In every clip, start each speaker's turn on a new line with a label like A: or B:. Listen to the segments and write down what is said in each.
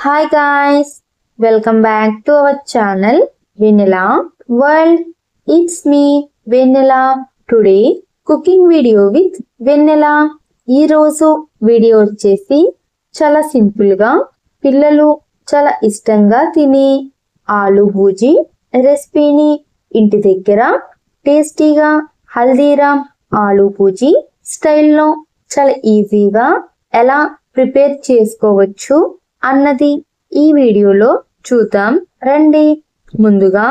A: Hi guys, welcome back to our channel Vanilla World. It's me Vanilla. Today cooking video with Vanilla. ఈ రోజు video వచ్చేసి చాలా simple గా పిల్లలు చాలా ఇష్టంగా తినే ఆలు భూజీ రెసిపీని ఇంటి దగ్గర టేస్టీగా హల్దీరామ్ ఆలు భూజీ స్టైల్లో చాలా ఈజీగా ఎలా ప్రిపేర్ చేసుకోవచ్చు అన్నది ఈ వీడియోలో చూద్దాం రండి. ముందుగా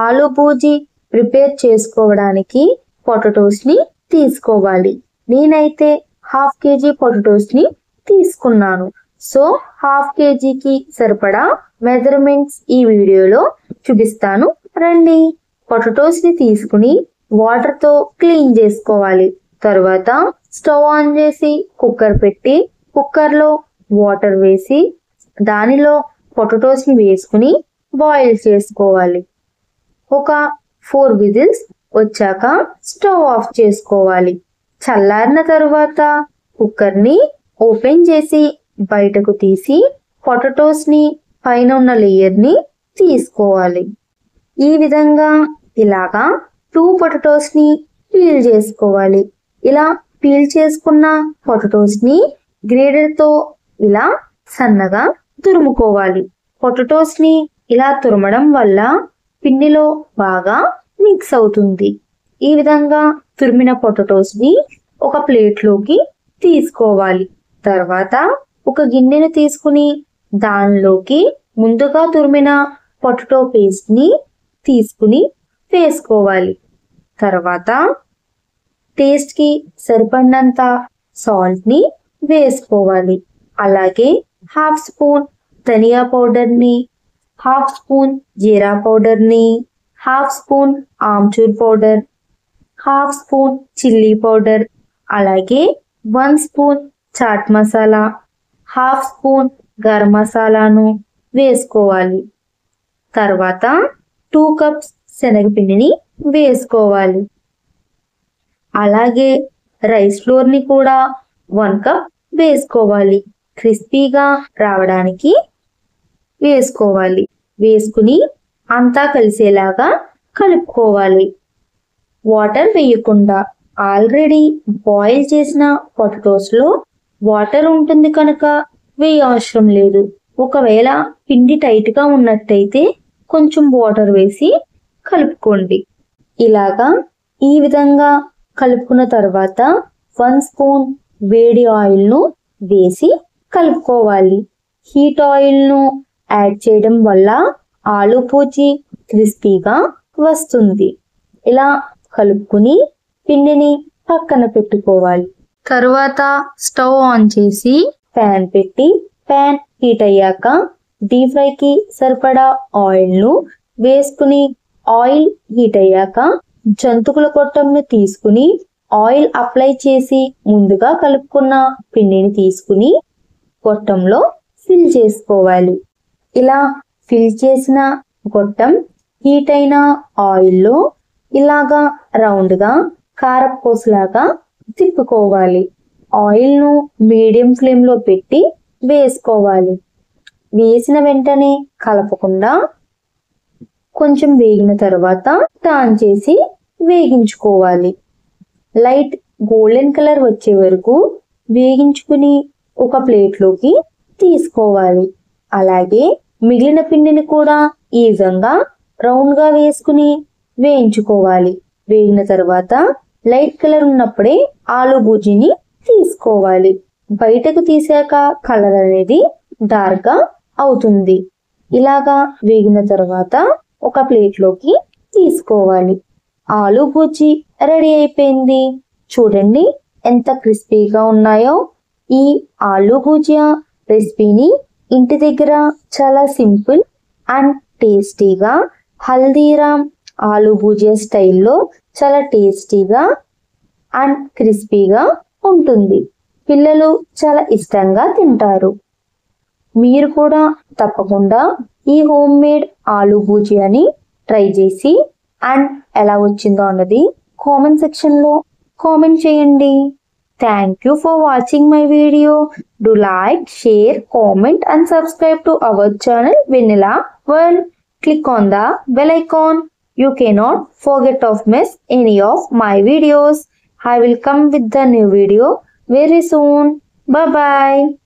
A: ఆలు భూజీ ప్రిపేర్ చేసుకోవడానికి పొటాటోస్ ని తీసుకోవాలి. నేనైతే హాఫ్ కేజీ పొటాటోస్ ని తీసుకున్నాను. సో హాఫ్ కేజీకి సరిపడా మెజర్మెంట్స్ ఈ వీడియోలో చూపిస్తాను రండి. పొటాటోస్ ని తీసుకుని వాటర్ తో క్లీన్ చేసుకోవాలి. తర్వాత స్టవ్ ఆన్ చేసి కుక్కర్ పెట్టి కుక్కర్ లో వాటర్ వేసి దానిలో పొటాటోస్ ని వేసుకుని బాయిల్ చేసుకోవాలి. ఒక 4 విజిల్స్ వచ్చాక స్టవ్ ఆఫ్ చేసుకోవాలి. చల్లారిన తర్వాత కుక్కర్ ని ఓపెన్ చేసి బయటకు తీసి పొటాటోస్ ని పైన ఉన్న లేయర్ ని తీసుకోవాలి. ఈ విధంగా ఇలాగా 2 పొటాటోస్ ని పీల్ చేసుకోవాలి. ఇలా పీల్ చేసుకున్న పొటాటోస్ ని గ్రేటర్ తో ఇలా సన్నగా తురుముకోవాలి. పొటాటోస్ ని ఇలా తురమడం వల్ల పిండిలో బాగా మిక్స్ అవుతుంది. ఈ విధంగా తురిమిన పొటాటోస్ ని ఒక ప్లేట్ లోకి తీసుకోవాలి. తర్వాత ఒక గిన్నెను తీసుకుని దానిలోకి ముందుగా తురిమిన పొటాటో పేస్ట్ ని తీసుకుని వేసుకోవాలి. తర్వాత టేస్ట్ కి సరిపడినంత సాల్ట్ ని వేసుకోవాలి. అలాగే హాఫ్ స్పూన్ ధనియా పౌడర్ ని, హాఫ్ స్పూన్ జీరా పౌడర్ ని, హాఫ్ స్పూన్ ఆమ్చూర్ powder, half spoon chilli powder, అలాగే 1 స్పూన్ చాట్ మసాలా, హాఫ్ స్పూన్ గరం మసాలాను వేసుకోవాలి. తర్వాత 2 కప్స్ శనగపిండిని వేసుకోవాలి. అలాగే రైస్ ఫ్లోర్ ని కూడా 1 కప్ వేసుకోవాలి. క్రిస్పీగా రావడానికి వేసుకోవాలి. వేసుకుని అంతా కలిసేలాగా కలుపుకోవాలి. వాటర్ వేయకుండా ఆల్రెడీ బాయిల్ చేసిన పొటాటోస్ లో వాటర్ ఉంటుంది కనుక వేయ అవసరం లేదు. ఒకవేళ పిండి టైట్ గా ఉన్నట్టయితే కొంచెం వాటర్ వేసి కలుపుకోండి. ఇలాగా ఈ విధంగా కలుపుకున్న తర్వాత 1 స్పూన్ వేడి ఆయిల్ ను వేసి కలుపుకోవాలి. హీట్ ఆయిల్ ను యాడ్ చేయడం వల్ల ఆలు భూజీ క్రిస్పీగా వస్తుంది. ఇలా కలుపుకుని పిండిని పక్కన పెట్టుకోవాలి. తరువాత స్టవ్ ఆన్ చేసి ప్యాన్ పెట్టి ప్యాన్ హీట్ అయ్యాక డీప్ ఫ్రై కి సరిపడా ఆయిల్ ను వేసుకుని ఆయిల్ హీట్ అయ్యాక జంతుకుల గొట్టంను తీసుకుని ఆయిల్ అప్లై చేసి ముందుగా కలుపుకున్న పిండిని తీసుకుని గొట్టంలో ఫిల్ చేసుకోవాలి. ఇలా ఫిల్ చేసిన గొట్టం హీట్ అయిన ఆయిల్లో ఇలాగా రౌండ్ గా కారపూసలాగా తిప్పుకోవాలి. ఆయిల్ ను మీడియం ఫ్లేమ్ లో పెట్టి వేసుకోవాలి. వేసిన వెంటనే కలపకుండా కొంచెం వేగిన తర్వాత టర్న్ చేసి వేగించుకోవాలి. లైట్ గోల్డెన్ కలర్ వచ్చే వరకు వేగించుకుని ఒక ప్లేట్ లోకి తీసుకోవాలి. అలాగే మిగిలిన పిండిని కూడా ఈ విధంగా రౌండ్ గా వేసుకుని వేయించుకోవాలి. వేగిన తర్వాత లైట్ కలర్ ఉన్నప్పుడే ఆలు భూజీని తీసుకోవాలి. బయటకు తీసాక కలర్ అనేది డార్క్ గా అవుతుంది. ఇలాగా వేగిన తర్వాత ఒక ప్లేట్ లోకి తీసుకోవాలి. ఆలు భూజీ రెడీ అయిపోయింది. చూడండి ఎంత క్రిస్పీగా ఉన్నాయో. ఈ ఆలు భుజియా రెసిపీని ఇంటి దగ్గర చాలా సింపుల్ అండ్ టేస్టీగా హల్దీరామ్ ఆలు భుజియా స్టైల్లో చాలా టేస్టీగా అండ్ క్రిస్పీగా ఉంటుంది. పిల్లలు చాలా ఇష్టంగా తింటారు. మీరు కూడా తప్పకుండా ఈ హోమ్ మేడ్ ఆలు భుజియాని ట్రై చేసి అండ్ ఎలా వచ్చిందో అన్నది కామెంట్ సెక్షన్ లో కామెంట్ చేయండి. Thank you for watching my video. Do like, share, comment and subscribe to our channel Vanilla World. Click on the bell icon. You cannot forget of miss any of my videos. I will come with the new video very soon. Bye bye.